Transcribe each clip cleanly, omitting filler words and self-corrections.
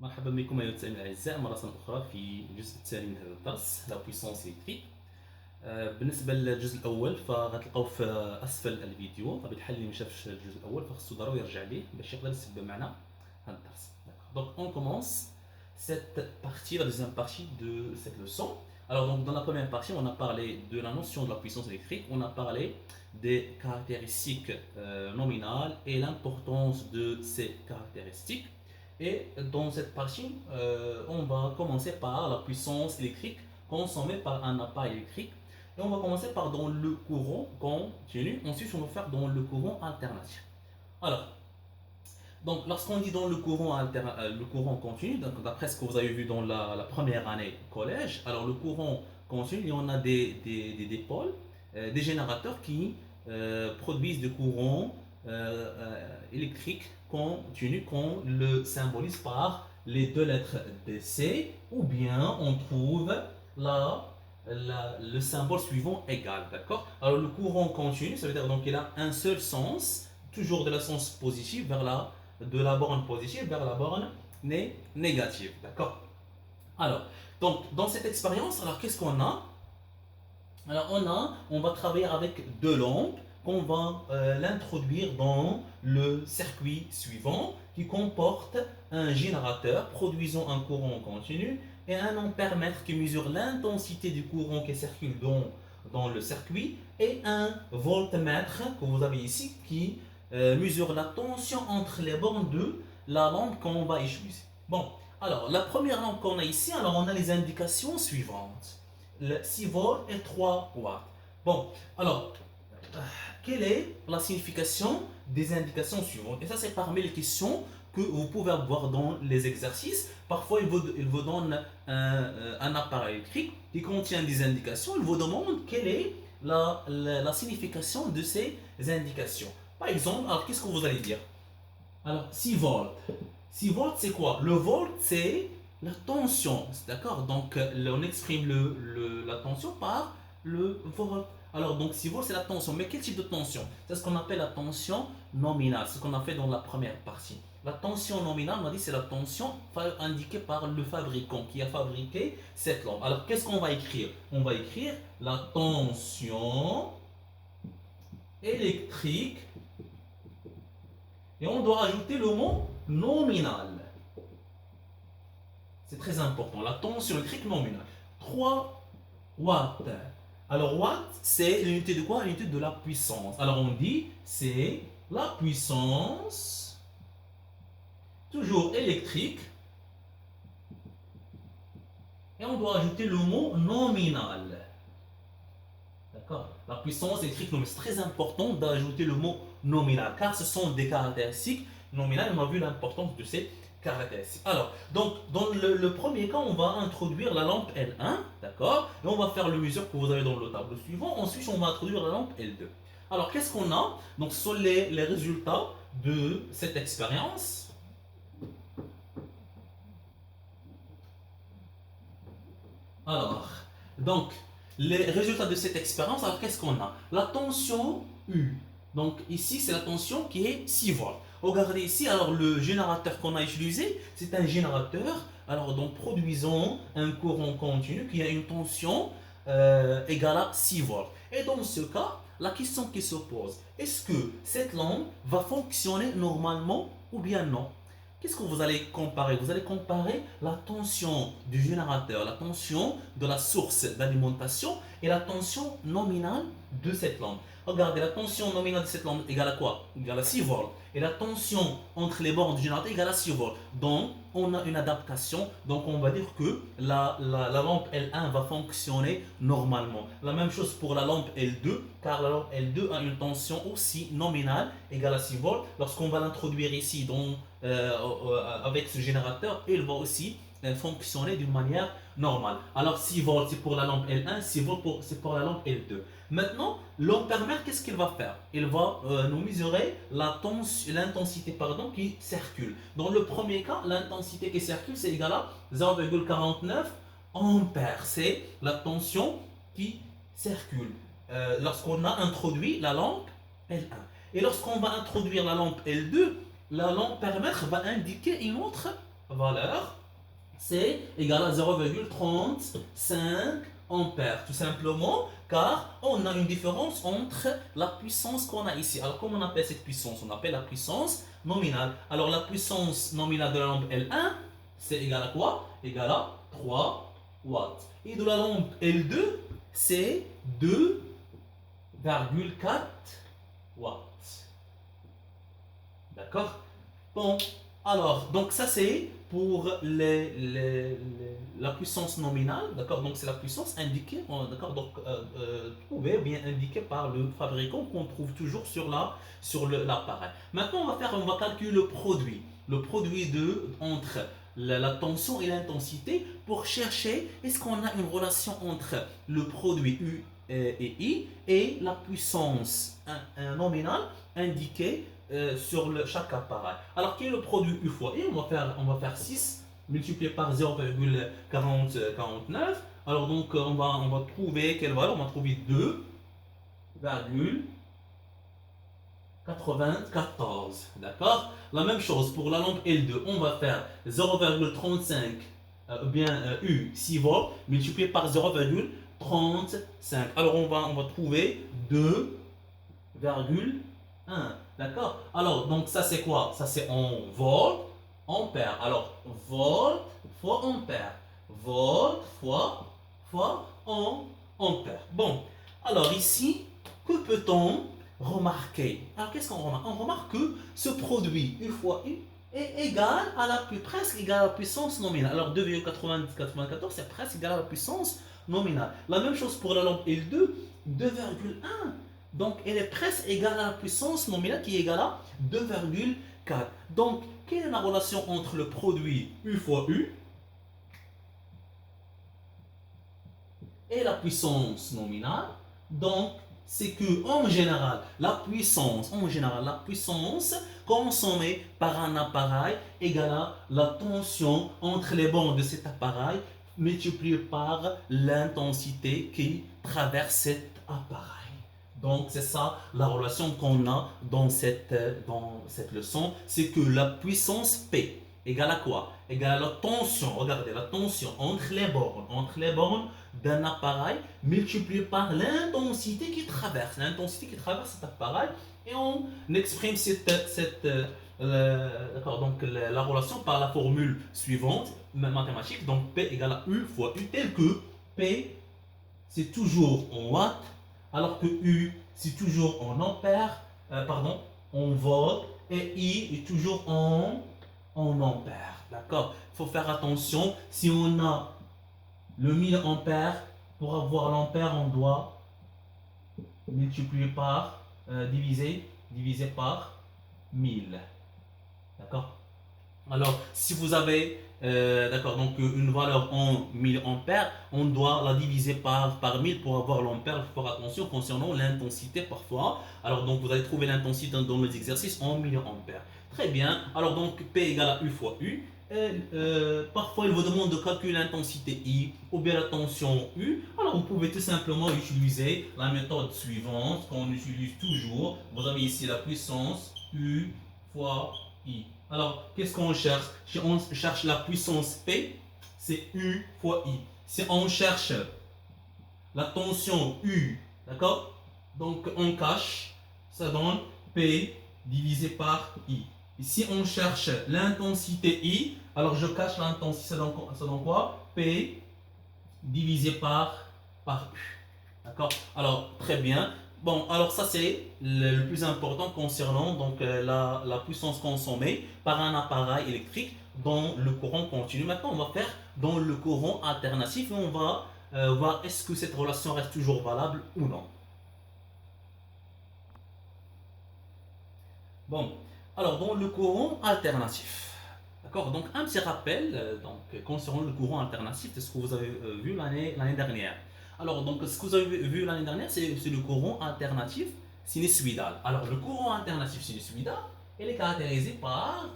مرحبا بكم أيها المستمعين الأعزاء مرة أخرى في الجزء الثاني من هذا الدرس لا بويسونس إلكتريك. بالنسبة للجزء الأول فغتلقاو في أسفل الفيديو. طبيعة الحال اللي ما شافش الجزء الأول فخصو ضروري يرجع ليه باش يقدر يتبع معنا هذا الدرس. Donc on commence cette partie, la deuxième partie de cette leçon. Alors donc dans la première partie on a parlé de la notion de la puissance électrique, on a parlé des caractéristiques nominales et l'importance de ces caractéristiques. Et dans cette partie, on va commencer par la puissance électrique consommée par un appareil électrique. Et on va commencer par dans le courant continu. Ensuite, on va faire dans le courant alternatif. Alors, donc lorsqu'on dit dans le courant continu, d'après ce que vous avez vu dans la première année collège, alors le courant continu, il y en a des pôles, des générateurs qui produisent du courant électrique continu qu'on le symbolise par les deux lettres DC, ou bien on trouve le symbole suivant égal, d'accord. Alors le courant continu, ça veut dire donc qu'il a un seul sens, toujours de la sens positive de la borne positive vers la borne négative, d'accord. Alors, donc dans cette expérience, alors qu'est-ce qu'on a? Alors on va travailler avec deux lampes qu'on va l'introduire dans le circuit suivant qui comporte un générateur produisant un courant continu et un ampèremètre qui mesure l'intensité du courant qui circule dans le circuit et un voltmètre que vous avez ici qui mesure la tension entre les bornes de la lampe qu'on va utiliser. Bon, alors la première lampe qu'on a ici, alors on a les indications suivantes. Le 6 volts et 3 watts. Bon, alors quelle est la signification des indications suivantes? Et ça, c'est parmi les questions que vous pouvez avoir dans les exercices. Parfois, il vous donne un appareil électrique qui contient des indications. Il vous demande quelle est la signification de ces indications. Par exemple, alors qu'est-ce que vous allez dire? Alors, 6 volts. 6 volts, c'est quoi? Le volt, c'est la tension. D'accord? Donc, on exprime la tension par le volt. Alors, donc 6 volts, c'est la tension. Mais quel type de tension? C'est ce qu'on appelle la tension nominale, ce qu'on a fait dans la première partie. La tension nominale, on a dit, c'est la tension indiquée par le fabricant qui a fabriqué cette lampe. Alors, qu'est-ce qu'on va écrire? On va écrire la tension électrique et on doit ajouter le mot nominal. C'est très important, la tension électrique nominale. 3 watts. Alors, watt, c'est l'unité de quoi? L'unité de la puissance. Alors, on dit, c'est la puissance, toujours électrique, et on doit ajouter le mot nominal. D'accord? La puissance électrique nominale. C'est très important d'ajouter le mot nominal, car ce sont des caractéristiques nominales. On a vu l'importance de ces caractéristiques. Alors, donc, dans le premier cas, on va introduire la lampe L1, d'accord? Et on va faire le mesure que vous avez dans le tableau suivant. Ensuite, on va introduire la lampe L2. Alors, qu'est-ce qu'on a? Donc, ce sont les résultats de cette expérience. Alors, donc, les résultats de cette expérience, alors qu'est-ce qu'on a? La tension U. Donc, ici, c'est la tension qui est 6 volts. Regardez ici, alors le générateur qu'on a utilisé, c'est un générateur, alors donc produisant un courant continu qui a une tension égale à 6 volts. Et dans ce cas, la question qui se pose, est-ce que cette lampe va fonctionner normalement ou bien non? Qu'est-ce que vous allez comparer? Vous allez comparer la tension du générateur, la tension de la source d'alimentation et la tension nominale de cette lampe. Regardez, la tension nominale de cette lampe égale à quoi? Égale à 6 volts. Et la tension entre les bornes du générateur égale à 6 volts. Donc, on a une adaptation. Donc, on va dire que la lampe L1 va fonctionner normalement. La même chose pour la lampe L2, car la lampe L2 a une tension aussi nominale égale à 6 volts. Lorsqu'on va l'introduire ici avec ce générateur, il va aussi fonctionner d'une manière normale. Alors 6 volts c'est pour la lampe L1, 6 volts c'est pour la lampe L2. Maintenant, l'ampèremètre, qu'est-ce qu'il va faire? Il va nous mesurer l'intensité qui circule. Dans le premier cas, l'intensité qui circule, c'est égal à 0,49 ampères. C'est la tension qui circule lorsqu'on a introduit la lampe L1. Et lorsqu'on va introduire la lampe L2, l'ampèremètre va indiquer une autre valeur, c'est égal à 0,35 ampères, tout simplement, car on a une différence entre la puissance qu'on a ici. Alors, comment on appelle cette puissance? On appelle la puissance nominale. Alors, la puissance nominale de la lampe L1, c'est égal à quoi? Égal à 3 watts. Et de la lampe L2, c'est 2,4 watts. D'accord? Bon, alors, donc ça c'est pour la puissance nominale, d'accord? Donc c'est la puissance indiquée, d'accord? Donc trouvée, bien indiquée par le fabricant qu'on trouve toujours sur l'appareil. Maintenant on va calculer le produit entre la tension et l'intensité pour chercher est-ce qu'on a une relation entre le produit U et I et la puissance nominale indiquée sur chaque appareil. Alors, quel est le produit U fois I? On va faire 6 multiplié par 0,4049. Alors, donc, on va trouver quelle valeur? On va trouver 2,94. D'accord? La même chose pour la lampe L2. On va faire 0,35 U 6 volts multiplié par 0,35. Alors, on va trouver 2,1. D'accord? Alors, donc ça c'est quoi? Ça c'est en volts, ampères. Alors, volt fois ampère. Volt fois en ampère. Bon, alors ici, que peut-on remarquer? Alors, qu'est-ce qu'on remarque? On remarque que ce produit U fois U est égal à presque égal à la puissance nominale. Alors, 2,94, c'est presque égal à la puissance nominale. La même chose pour la lampe L2, 2,1. Donc, elle est presque égale à la puissance nominale qui est égale à 2,4. Donc, quelle est la relation entre le produit U fois U et la puissance nominale? Donc, c'est que en général, la puissance consommée par un appareil égale à la tension entre les bornes de cet appareil multipliée par l'intensité qui traverse cet appareil. Donc, c'est ça la relation qu'on a dans cette leçon. C'est que la puissance P égale à quoi? Égale à la tension, regardez, la tension entre les bornes d'un appareil multipliée par l'intensité qui traverse cet appareil. Et on exprime donc la relation par la formule suivante, mathématique. Donc, P égale à U fois U, tel que P, c'est toujours en watts, alors que U, c'est toujours en ampères, en volts, et I est toujours en ampères. D'accord? Il faut faire attention, si on a le 1000 ampères, pour avoir l'ampère, on doit multiplier par, diviser par 1000. D'accord? Alors, si vous avez d'accord, donc une valeur en 1000 ampères, on doit la diviser par 1000 pour avoir l'ampère. Il faut faire attention concernant l'intensité parfois. Alors, donc vous allez trouver l'intensité dans les exercices en 1000 ampères. Très bien. Alors, donc P égale à U fois U. Parfois, il vous demande de calculer l'intensité I ou bien la tension U. Alors, vous pouvez tout simplement utiliser la méthode suivante qu'on utilise toujours. Vous avez ici la puissance U fois I. Alors, qu'est-ce qu'on cherche? Si on cherche la puissance P, c'est U fois I. Si on cherche la tension U, d'accord? Donc, on cache, ça donne P divisé par I. Et si on cherche l'intensité I, alors je cache l'intensité, ça donne quoi? P divisé par U. D'accord? Alors, très bien. Bon, alors ça c'est le plus important concernant donc, la puissance consommée par un appareil électrique dans le courant continu. Maintenant, on va faire dans le courant alternatif et on va voir est-ce que cette relation reste toujours valable ou non. Bon, alors dans le courant alternatif, d'accord, donc un petit rappel concernant le courant alternatif, c'est ce que vous avez vu l'année dernière. Alors, donc, ce que vous avez vu l'année dernière, c'est le courant alternatif sinusoïdal. Alors, le courant alternatif sinusoïdal, il est caractérisé par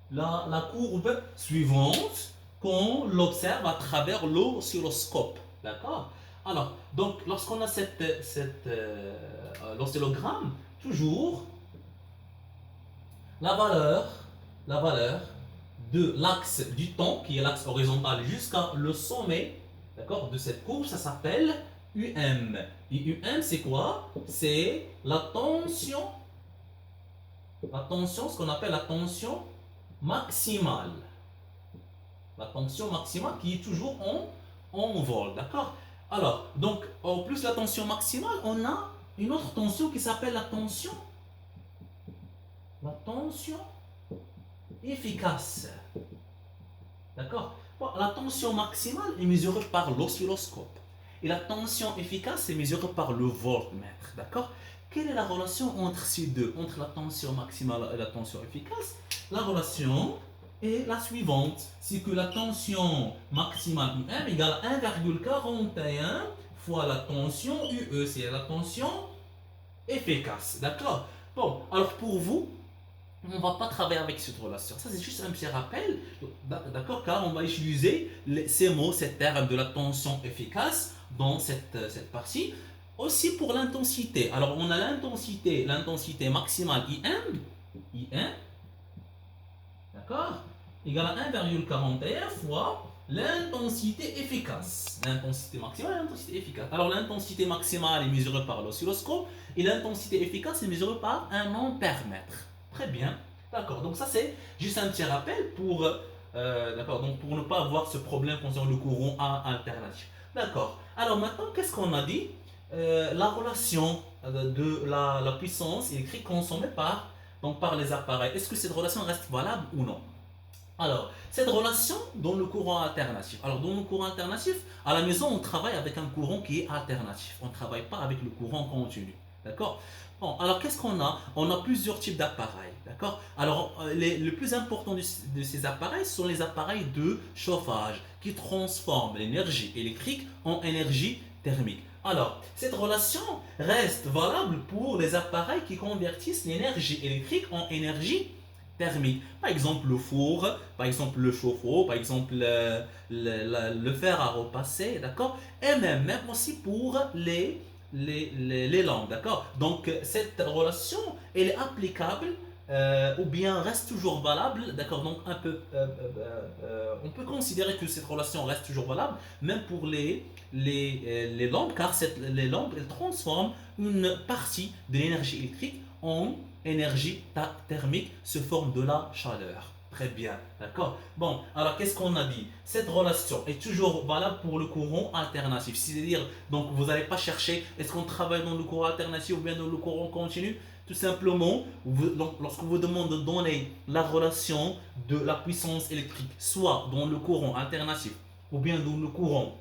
la courbe suivante qu'on l'observe à travers l'oscilloscope. D'accord? Alors, donc, lorsqu'on a l'oscillogramme, toujours la valeur de l'axe du temps, qui est l'axe horizontal, jusqu'à le sommet, d'accord, de cette courbe, ça s'appelle UM. Et UM, c'est quoi? C'est la tension, ce qu'on appelle la tension maximale. La tension maximale qui est toujours en vol, d'accord? Alors, donc, en plus la tension maximale, on a une autre tension qui s'appelle la tension efficace. D'accord? Bon, la tension maximale est mesurée par l'oscilloscope. Et la tension efficace est mesurée par le voltmètre. D'accord? Quelle est la relation entre ces deux, entre la tension maximale et la tension efficace? La relation est la suivante. C'est que la tension maximale UM égale 1,41 fois la tension UE. C'est la tension efficace. D'accord? Bon, alors pour vous, on ne va pas travailler avec cette relation. Ça, c'est juste un petit rappel, d'accord, car on va utiliser ces mots, ces termes de la tension efficace dans cette partie. Aussi pour l'intensité. Alors, on a l'intensité maximale IM, d'accord, égale à 1,41 fois l'intensité efficace. L'intensité maximale et l'intensité efficace. Alors, l'intensité maximale est mesurée par l'oscilloscope et l'intensité efficace est mesurée par un ampère-mètre. Très bien, d'accord. Donc ça c'est juste un petit rappel pour, donc pour ne pas avoir ce problème concernant le courant alternatif. D'accord. Alors maintenant, qu'est-ce qu'on a dit? La relation de la puissance électrique consommée par les appareils. Est-ce que cette relation reste valable ou non? Alors, cette relation dans le courant alternatif. Alors, dans le courant alternatif, à la maison, on travaille avec un courant qui est alternatif. On ne travaille pas avec le courant continu. D'accord? Bon, alors qu'est-ce qu'on a? On a plusieurs types d'appareils. D'accord? Alors, le plus important de ces appareils sont les appareils de chauffage qui transforment l'énergie électrique en énergie thermique. Alors, cette relation reste valable pour les appareils qui convertissent l'énergie électrique en énergie thermique. Par exemple, le four, par exemple, le chauffe-eau, par exemple, le fer à repasser, d'accord? Et même aussi pour les lampes, d'accord? Donc, cette relation, elle est applicable ou bien reste toujours valable, d'accord? Donc, on peut considérer que cette relation reste toujours valable, même pour les lampes, car les lampes, elles transforment une partie de l'énergie électrique en énergie thermique sous forme de la chaleur. Très bien, d'accord? Bon, alors qu'est-ce qu'on a dit? Cette relation est toujours valable pour le courant alternatif. C'est-à-dire, donc vous n'allez pas chercher est-ce qu'on travaille dans le courant alternatif ou bien dans le courant continu. Tout simplement, lorsque vous demandez de donner la relation de la puissance électrique, soit dans le courant alternatif ou bien dans le courant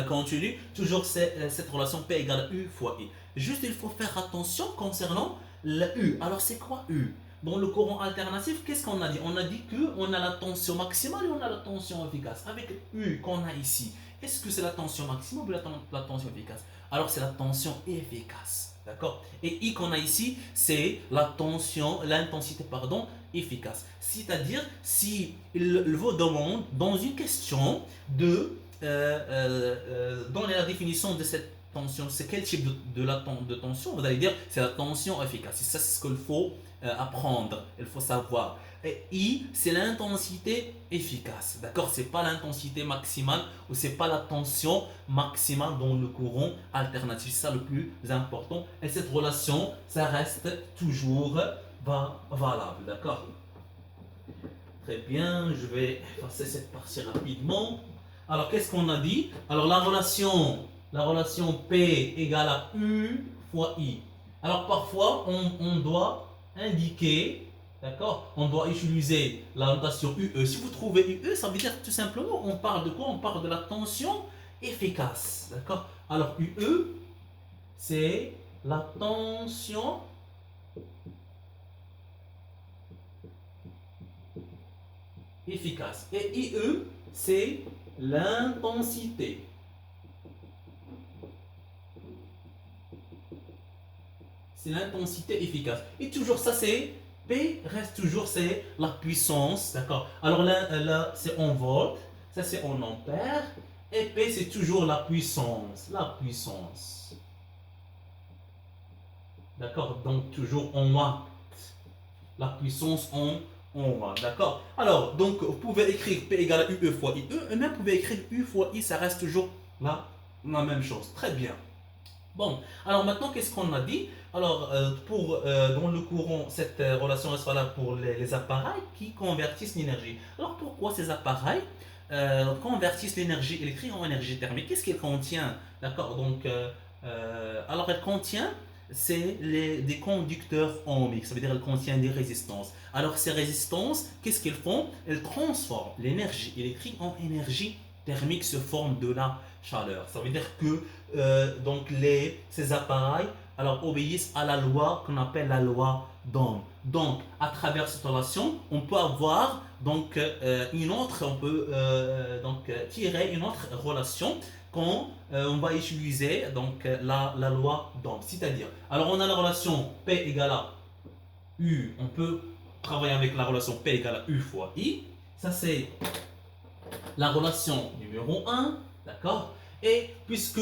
continu, toujours cette relation P égale U fois I. Juste, il faut faire attention concernant la U. Alors, c'est quoi U? Dans le courant alternatif, qu'est-ce qu'on a dit? On a dit qu'on a la tension maximale et on a la tension efficace. Avec U qu'on a ici, est-ce que c'est la tension maximale ou la tension efficace? Alors, c'est la tension efficace. D'accord? Et I qu'on a ici, c'est l'intensité, efficace. C'est-à-dire, si il vous demande dans une question de donner la définition de cette tension, c'est quel type de tension? Vous allez dire c'est la tension efficace. Et ça, c'est ce qu'il faut apprendre, il faut savoir. Et I, c'est l'intensité efficace. D'accord? C'est pas l'intensité maximale ou c'est pas la tension maximale dans le courant alternatif. C'est ça le plus important. Et cette relation, ça reste toujours valable. D'accord? Très bien, je vais effacer cette partie rapidement. Alors, qu'est-ce qu'on a dit? Alors, la relation P égale à U fois I. Alors, parfois, on doit indiquer, d'accord? On doit utiliser la notation UE. Si vous trouvez UE, ça veut dire tout simplement, on parle de quoi? On parle de la tension efficace, d'accord? Alors, UE, c'est la tension efficace. Et IE, c'est l'intensité. C'est l'intensité efficace. Et toujours ça, c'est P reste toujours, c'est la puissance. D'accord? Alors là c'est en volts, ça c'est en ampères. Et P, c'est toujours la puissance. La puissance. D'accord? Donc toujours en watts. La puissance en On, d'accord. Alors, donc, vous pouvez écrire P égale à UE fois IE, et même vous pouvez écrire U fois I, ça reste toujours la même chose. Très bien. Bon, alors maintenant, qu'est-ce qu'on a dit? Alors, dans le courant, cette relation reste valable pour les appareils qui convertissent l'énergie. Alors, pourquoi ces appareils convertissent l'énergie électrique en énergie thermique? Qu'est-ce qu'elle contient? D'accord, donc, alors elle contient, des conducteurs ohmiques, ça veut dire qu'elle contient des résistances. Alors, ces résistances, qu'est-ce qu'elles font? Elles transforment l'énergie électrique en énergie thermique sous forme de la chaleur. Ça veut dire que donc ces appareils alors obéissent à la loi qu'on appelle la loi d'Ohm. Donc à travers cette relation, on peut avoir donc on peut tirer une autre relation quand on va utiliser donc la loi d'Ohm. C'est-à-dire, alors on a la relation P égale à U, on peut travailler avec la relation P égale à U fois I. Ça c'est la relation numéro un, d'accord? Et puisque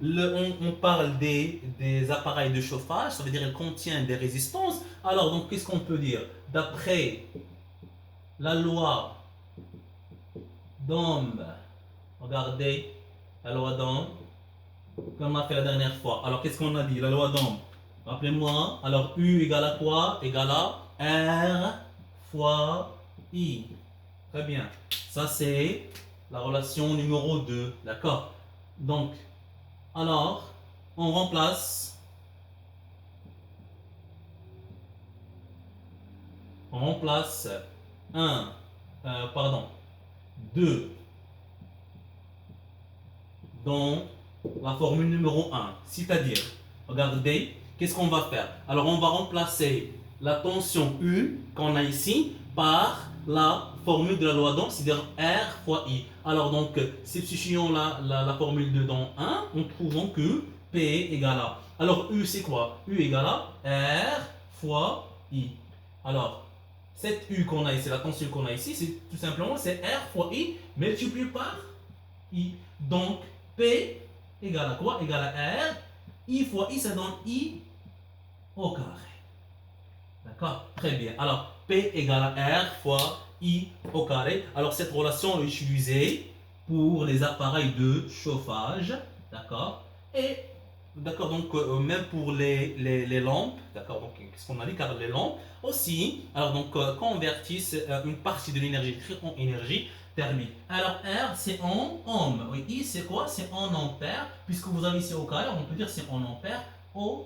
on parle des appareils de chauffage, ça veut dire qu'elle contient des résistances, alors donc qu'est-ce qu'on peut dire? D'après la loi d'Ohm, regardez, la loi d'Ohm, comme on a fait la dernière fois. Alors qu'est-ce qu'on a dit? La loi d'Ohm, rappelez-moi, alors U égale à quoi? Égale à R fois I. Très bien. Ça, c'est la relation numéro 2. D'accord? Donc, alors, on remplace. On remplace 1, pardon, 2 dans la formule numéro 1. C'est-à-dire, regardez, qu'est-ce qu'on va faire? Alors, on va remplacer la tension U qu'on a ici par la formule de la loi d'Ohm, c'est-à-dire R fois I. Alors, donc, substituons la formule de dans 1 en trouvant que P égale à. Alors, U, c'est quoi? U égale à R fois I. Alors, cette U qu'on a ici, la tension qu'on a ici, c'est tout simplement c'est R fois I multiplié par I. Donc, P égale à quoi? Égale à R. I fois I, ça donne I au carré. D'accord? Très bien. Alors, P égale à R fois I au carré. Alors, cette relation est utilisée pour les appareils de chauffage. D'accord? Et, d'accord, donc, même pour les lampes. D'accord? Donc, qu'est-ce qu'on a dit? Car les lampes aussi, alors, donc, convertissent une partie de l'énergie électrique en énergie thermique. Alors, R, c'est en ohm. Oui, I, c'est quoi? C'est en ampère. Puisque vous avez ici au carré, on peut dire c'est en ampère au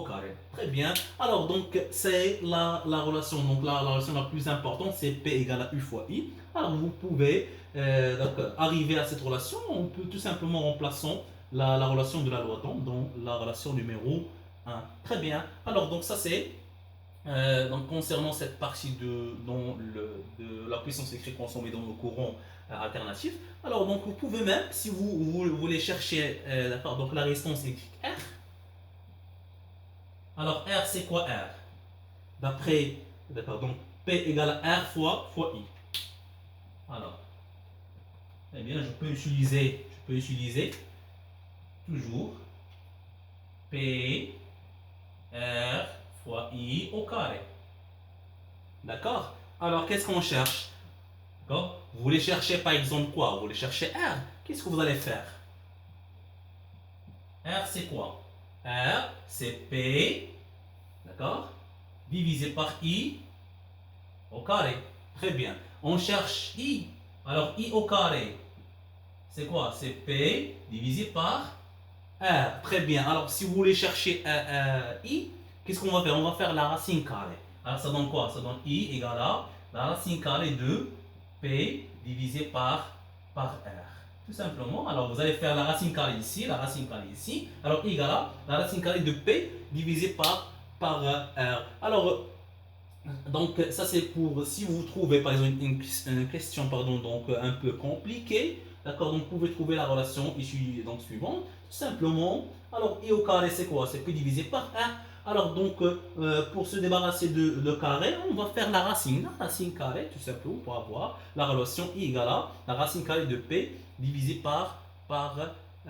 carré. Très bien. Alors, donc, c'est la relation. Donc, la relation la plus importante, c'est P égale à U fois I. Alors, vous pouvez arriver à cette relation. On peut tout simplement remplacer la relation de la loi d'Ohm dans la relation numéro 1. Très bien. Alors, donc, ça, c'est donc concernant cette partie de la puissance électrique consommée dans le courant alternatif. Alors, donc, vous pouvez même, si vous voulez chercher donc la résistance électrique R, alors R, c'est quoi R? D'après, d'accord, donc P égale à R fois I. Alors, eh bien, je peux utiliser toujours P R fois I au carré. D'accord? Alors, qu'est-ce qu'on cherche? D'accord? Vous voulez chercher par exemple quoi? Vous voulez chercher R. Qu'est-ce que vous allez faire? R, c'est quoi? R, c'est P, d'accord? Divisé par I au carré. Très bien. On cherche I. Alors, I au carré, c'est quoi? C'est P divisé par R. Très bien. Alors, si vous voulez chercher I, qu'est-ce qu'on va faire? On va faire la racine carrée. Alors, ça donne quoi? Ça donne I égale à la racine carrée de P divisé par R. Tout simplement. Alors, vous allez faire la racine carrée ici, la racine carrée ici. Alors, I égale à la racine carrée de P divisé par R. Alors, donc, ça c'est pour si vous trouvez par exemple une question pardon, donc, un peu compliquée. D'accord, donc vous pouvez trouver la relation issue donc, suivante. Tout simplement, alors I au carré c'est quoi? C'est P divisé par 1. Alors donc, pour se débarrasser de le carré, on va faire la racine carrée tout simplement pour avoir la relation I égale à la racine carrée de P divisé par R.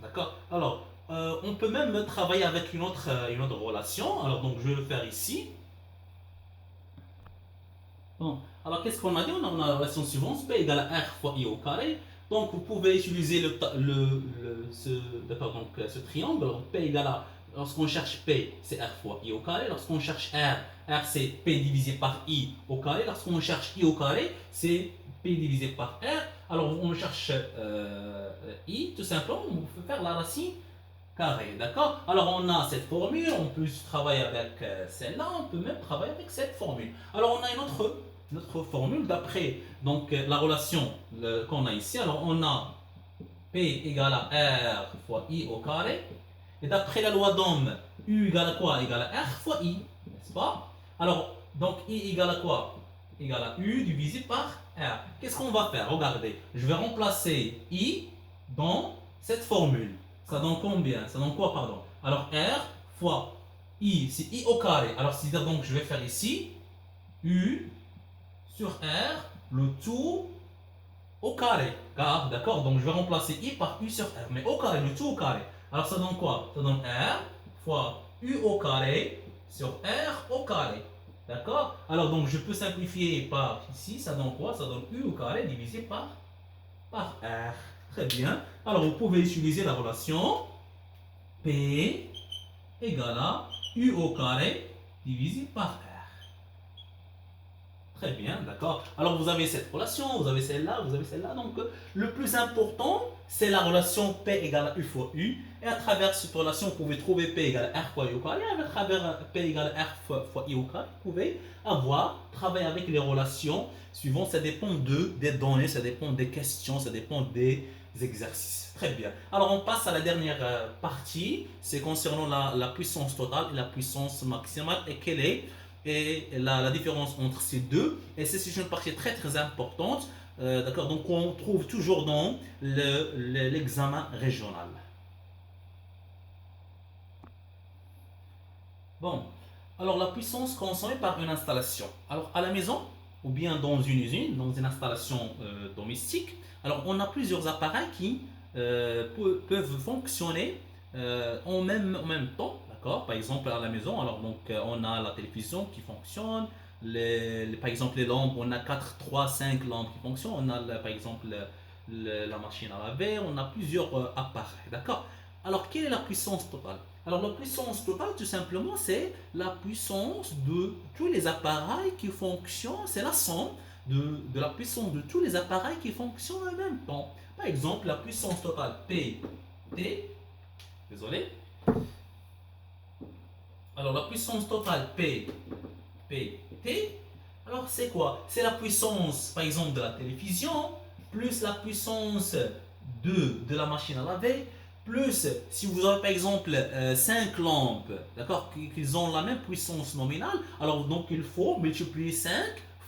D'accord. Alors, on peut même travailler avec une autre relation. Alors donc je vais le faire ici. Bon, alors qu'est-ce qu'on a dit? On a la relation suivante, P égale à R fois I au carré. Donc vous pouvez utiliser ce triangle. Alors, P égale à, lorsqu'on cherche P, c'est R fois I au carré. Lorsqu'on cherche R c'est P divisé par I au carré. Lorsqu'on cherche I au carré, c'est P divisé par R. Alors on cherche I, tout simplement, on peut faire la racine carré, d'accord? Alors on a cette formule, on peut travailler avec celle-là, on peut même travailler avec cette formule. Alors on a une autre formule d'après donc la relation qu'on a ici. Alors on a P égale à R fois I au carré. Et d'après la loi d'Ohm, U égale à quoi? Égale à R fois I, n'est-ce pas? Alors, donc I égale à quoi? Égale à U divisé par R. Qu'est-ce qu'on va faire? Regardez, je vais remplacer I dans cette formule. Ça donne combien? Ça donne quoi, pardon? Alors R fois I, c'est I au carré. Alors c'est-à-dire donc je vais faire ici U sur R, le tout au carré. Car, d'accord, donc je vais remplacer I par U sur R. Mais au carré, le tout au carré. Alors ça donne quoi? Ça donne R fois U au carré sur R au carré. D'accord? Alors donc je peux simplifier par ici, ça donne quoi? Ça donne U au carré divisé par R. Très bien. Alors vous pouvez utiliser la relation P égale à U au carré divisé par R. Très bien, d'accord. Alors vous avez cette relation, vous avez celle-là, vous avez celle-là. Donc le plus important, c'est la relation P égale à U fois U. Et à travers cette relation, vous pouvez trouver P égale à R fois I au carré. Et à travers P égale à R fois I au carré, vous pouvez travailler avec les relations suivantes. Ça dépend des données, ça dépend des questions, ça dépend des exercices. Très bien. Alors on passe à la dernière partie. C'est concernant la puissance totale et la puissance maximale. Et quelle est la différence entre ces deux. Et c'est une partie très très importante. D'accord, donc on trouve toujours dans l'examen régional. Bon, alors la puissance consommée par une installation. Alors à la maison, ou bien dans une usine, dans une installation domestique, alors on a plusieurs appareils qui peuvent fonctionner en même temps. D'accord? Par exemple, à la maison, alors donc on a la télévision qui fonctionne, par exemple les lampes, on a 4 3 5 lampes qui fonctionnent, on a par exemple la machine à laver, on a plusieurs appareils. D'accord? Alors quelle est la puissance totale? Alors la puissance totale, tout simplement, c'est la puissance de tous les appareils qui fonctionnent, c'est la somme de la puissance de tous les appareils qui fonctionnent en même temps. Par exemple, la puissance totale P, T, désolé. Alors la puissance totale P, T, alors c'est quoi? C'est la puissance, par exemple, de la télévision, plus la puissance de la machine à laver, plus si vous avez par exemple 5 lampes, d'accord, qu'ils ont la même puissance nominale, alors donc il faut multiplier 5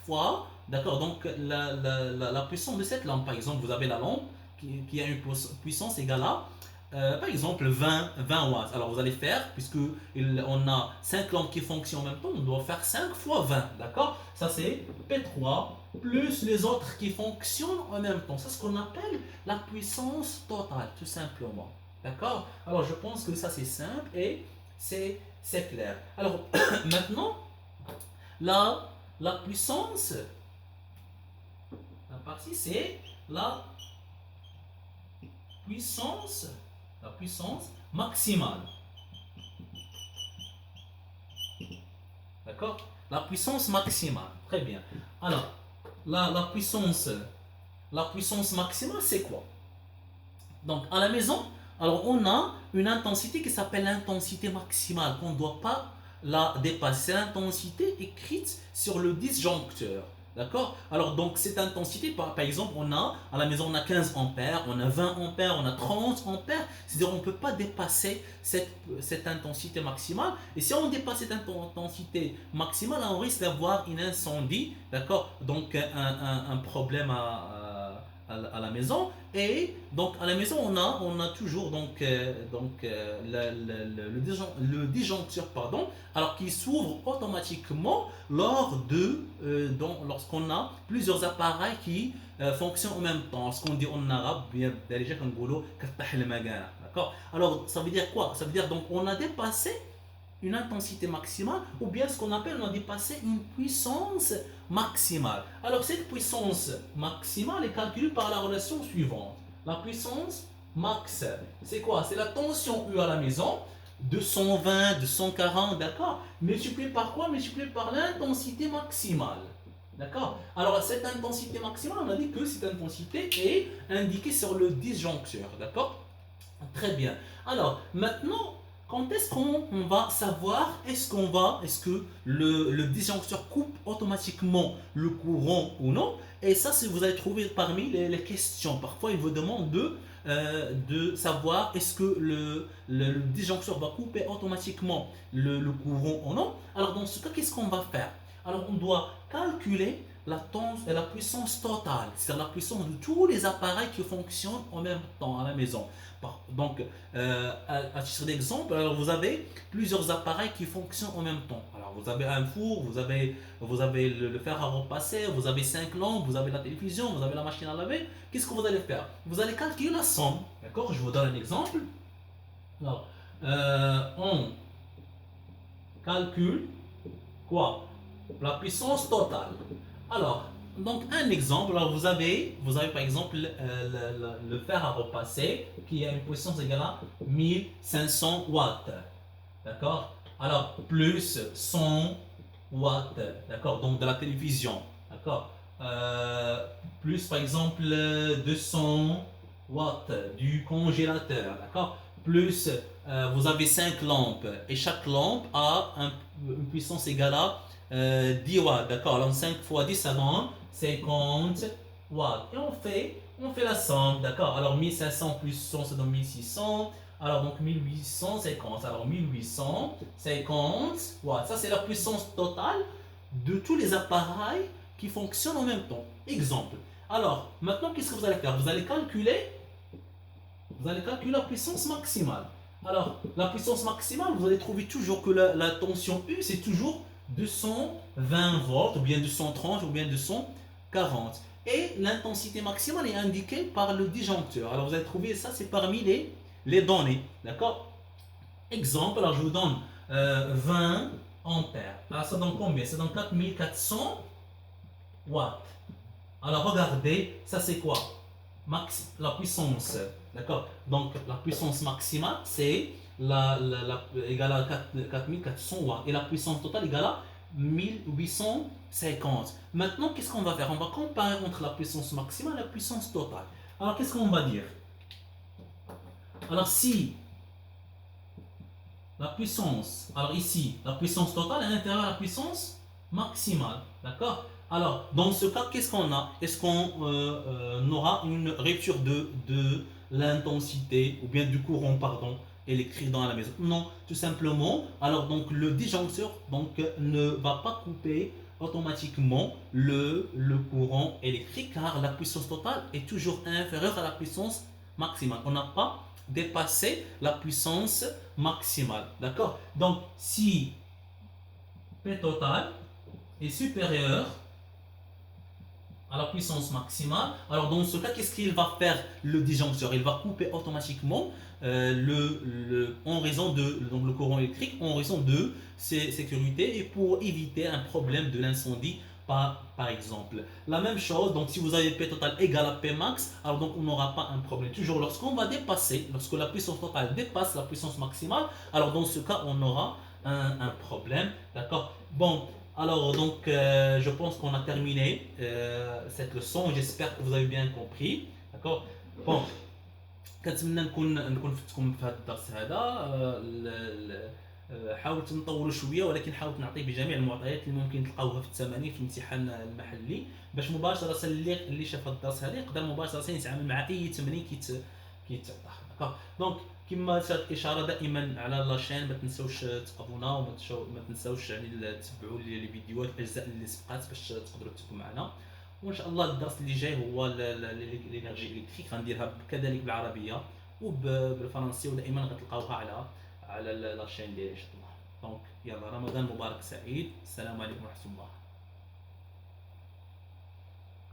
fois, d'accord, donc la puissance de cette lampe. Par exemple, vous avez la lampe qui a une puissance égale à par exemple 20 watts. Alors vous allez faire, puisque on a 5 lampes qui fonctionnent en même temps, on doit faire 5 fois 20, d'accord? Ça c'est P3 plus les autres qui fonctionnent en même temps. C'est ce qu'on appelle la puissance totale, tout simplement. D'accord? Alors je pense que ça c'est simple et c'est clair. Alors maintenant, la puissance, la partie c'est puissance, la puissance maximale. D'accord? La puissance maximale. Très bien. Alors, la puissance maximale, c'est quoi? Donc, à la maison, alors on a une intensité qui s'appelle l'intensité maximale, qu'on ne doit pas la dépasser. C'est l'intensité écrite sur le disjoncteur. D'accord? Alors, donc, cette intensité, par exemple, à la maison, on a 15 ampères, on a 20 ampères, on a 30 ampères. C'est-à-dire, on ne peut pas dépasser cette intensité maximale. Et si on dépasse cette intensité maximale, on risque d'avoir un incendie, d'accord? Donc, un problème à la maison. Et donc à la maison on a toujours le disjoncteur, pardon, alors qui s'ouvre automatiquement lorsqu'on a plusieurs appareils qui fonctionnent en même temps, ce qu'on dit en arabe bien d'accord. Alors ça veut dire quoi? Ça veut dire donc on a dépassé une intensité maximale ou bien ce qu'on appelle, on a dépassé une puissance maximale. Alors cette puissance maximale est calculée par la relation suivante. La puissance max, c'est quoi? C'est la tension U à la maison, 220, 240, d'accord? Multiplié par quoi? Multiplié par l'intensité maximale. D'accord? Alors, cette intensité maximale, on a dit que cette intensité est indiquée sur le disjoncteur. D'accord? Très bien. Alors, maintenant, quand est-ce qu'on va savoir, est-ce que le disjoncteur coupe automatiquement le courant ou non? Et ça, si vous allez trouver parmi les questions. Parfois, il vous demande de savoir est-ce que le disjoncteur va couper automatiquement le courant ou non. Alors, dans ce cas, qu'est-ce qu'on va faire? Alors, on doit calculer la puissance totale, c'est-à-dire la puissance de tous les appareils qui fonctionnent en même temps à la maison. Donc, à titre d'exemple, alors vous avez plusieurs appareils qui fonctionnent en même temps. Alors, vous avez un four, vous avez le fer à repasser, vous avez 5 lampes, vous avez la télévision, vous avez la machine à laver. Qu'est-ce que vous allez faire? Vous allez calculer la somme. D'accord? Je vous donne un exemple. Alors, on calcule quoi? La puissance totale. Alors, donc un exemple, alors vous avez par exemple le fer à repasser qui a une puissance égale à 1500 watts. D'accord? Alors, plus 100 watts. D'accord? Donc de la télévision. D'accord? Plus par exemple 200 watts du congélateur. D'accord? Plus vous avez 5 lampes et chaque lampe a une puissance égale à 10 watts, d'accord? Alors 5 fois 10, ça donne 50 watts. Et on fait la somme, d'accord? Alors 1500 plus 100, ça donne 1600. Alors donc 1850. Alors 1850 watts. Ça, c'est la puissance totale de tous les appareils qui fonctionnent en même temps. Exemple. Alors, maintenant, qu'est-ce que vous allez faire? Vous allez calculer la puissance maximale. Alors, la puissance maximale, vous allez trouver toujours que la tension U, c'est toujours 220 volts, ou bien 230, ou bien 240. Et l'intensité maximale est indiquée par le disjoncteur. Alors, vous allez trouver ça, c'est parmi les données. D'accord? Exemple, alors je vous donne 20 ampères. Alors, ça donne combien? Ça donne 4400 watts. Alors, regardez, ça c'est quoi? La puissance, d'accord? Donc la puissance maximale, c'est égale à 4400 watts et la puissance totale égale à 1850. Maintenant, qu'est-ce qu'on va faire? On va comparer entre la puissance maximale et la puissance totale. Alors, qu'est-ce qu'on va dire? Alors, si la puissance, alors ici, la puissance totale est inférieure à la puissance maximale, d'accord? Alors, dans ce cas, qu'est-ce qu'on a? Est-ce qu'on aura une rupture de l'intensité ou bien du courant, pardon, électrique dans la maison? Non, tout simplement. Alors, donc, le disjoncteur donc, ne va pas couper automatiquement le courant électrique car la puissance totale est toujours inférieure à la puissance maximale. On n'a pas dépassé la puissance maximale. D'accord? Donc, si P total est supérieur à la puissance maximale, alors dans ce cas, qu'est-ce qu'il va faire le disjoncteur? Il va couper automatiquement en raison donc le courant électrique, en raison de ses sécurités et pour éviter un problème de l'incendie par exemple. La même chose, donc si vous avez P total égal à P max, alors donc on n'aura pas un problème. Toujours lorsque la puissance totale dépasse la puissance maximale, alors dans ce cas, on aura un problème. D'accord? Bon, alors donc je pense qu'on a terminé cette leçon. J'espère que vous avez bien compris. D'accord? Bon, كنتمنى نكون فدتكم في هذا الدرس هذا. حاولت نطول شويه ولكن حاولت نعطي بجميع المعطيات اللي ممكن تلقاوها في الثمانين في الامتحان المحلي باش مباشره اللي شاف هذا الدرس هذا يقدر مباشره يتعامل مع اي تمرين كيتعطى. دونك كما شافت الاشاره دائما على لاشين ما تنساوش تابونا وما تنساوش يعني تتبعوا لي فيديوهات الاجزاء اللي سبقات باش تقدروا تكونوا معنا. وان شاء الله الدرس اللي جاي هو الانرجي الكتريك غنديرها كذلك بالعربيه وبالفرنسيه ودائما غتلقاوها على لاشين ديالي ان شاء الله. دونك يلا رمضان مبارك سعيد. السلام عليكم ورحمه الله.